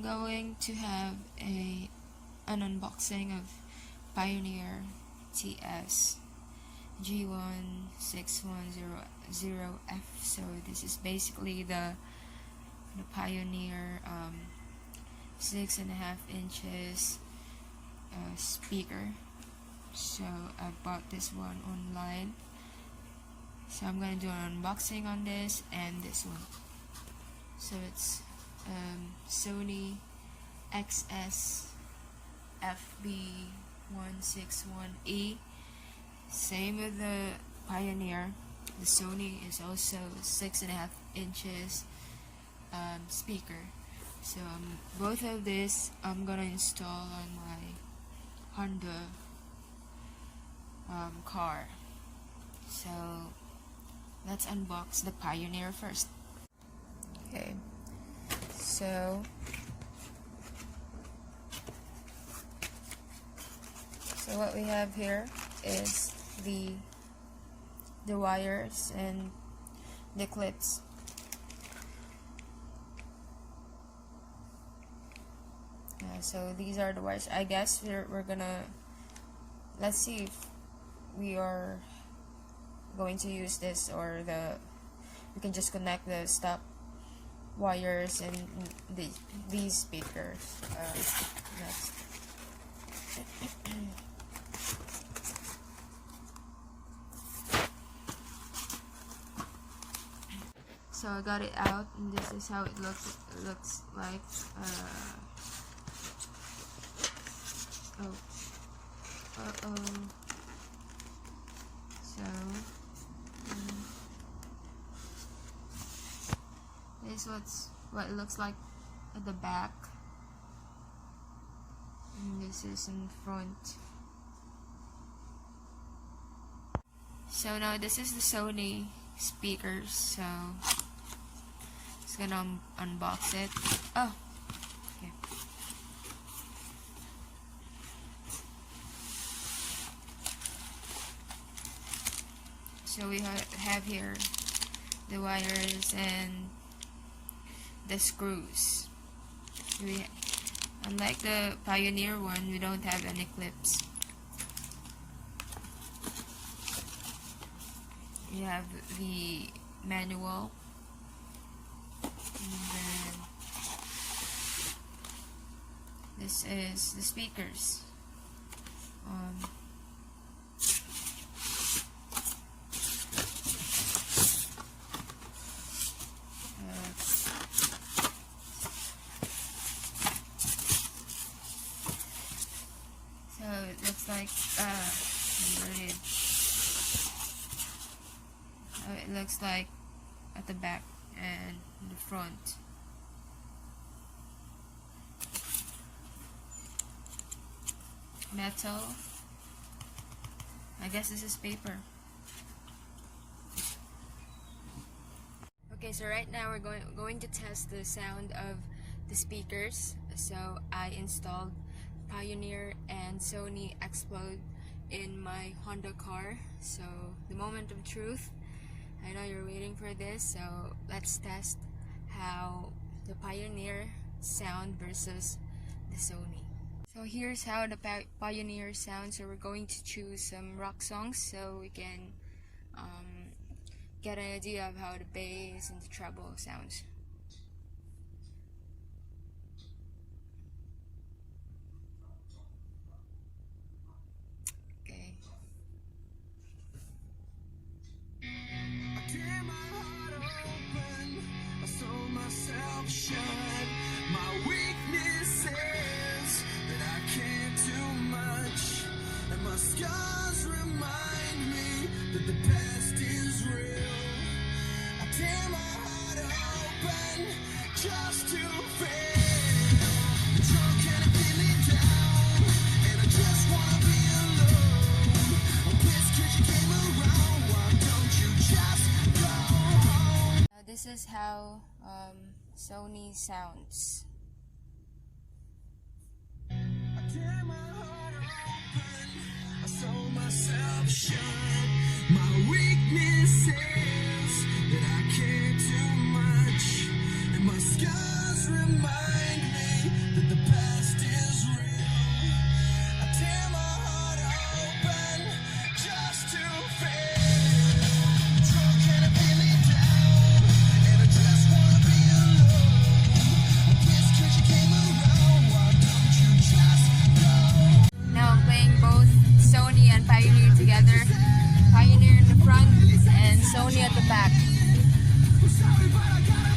going to have an unboxing of Pioneer TS-G1610F. So this is basically the Pioneer 6.5 inches speaker. So I bought this one online. So I'm gonna do an unboxing on this and this one. So it's Sony XS-FB161E. Same with the Pioneer. The Sony is also 6.5 inches speaker. So both of this I'm gonna install on my Honda car. So let's unbox the Pioneer first. Okay, so what we have here is the wires and the clips. So these are the wires. I guess we're gonna, let's see if we are going to use this, or we can just connect the stop wires and these speakers next. So I got it out, and this is how it looks like. So this is what it looks like at the back, and this is in front. So now this is the Sony speakers, so just gonna unbox it. Oh, okay. So we have here the wires and the screws. Unlike the Pioneer one, we don't have any clips. We have the manual, and then this is the speakers. So it looks like it looks like at the back and the front. Metal. I guess this is paper. Okay, so right now we're going to test the sound of the speakers. So I installed Pioneer and Sony Xplod in my Honda car. So the moment of truth. I know you're waiting for this, so let's test how the Pioneer sound versus the Sony. So here's how the Pioneer sounds. So we're going to choose some rock songs so we can get an idea of how the bass and the treble sounds. Okay. Shut. My weakness is that I can't do much, and my scars remind me that the past is real. I tear my heart open just to fail. Drunk and I'm feeling down, and I just wanna be alone. I'm pissed 'cause you came around. Why don't you just go home? This is how Sony sounds. I tear my heart open, I sew myself shut. My weakness is that I can't do much, and my scars remind me together. Pioneer in the front and Sony at the back. Sorry, but I gotta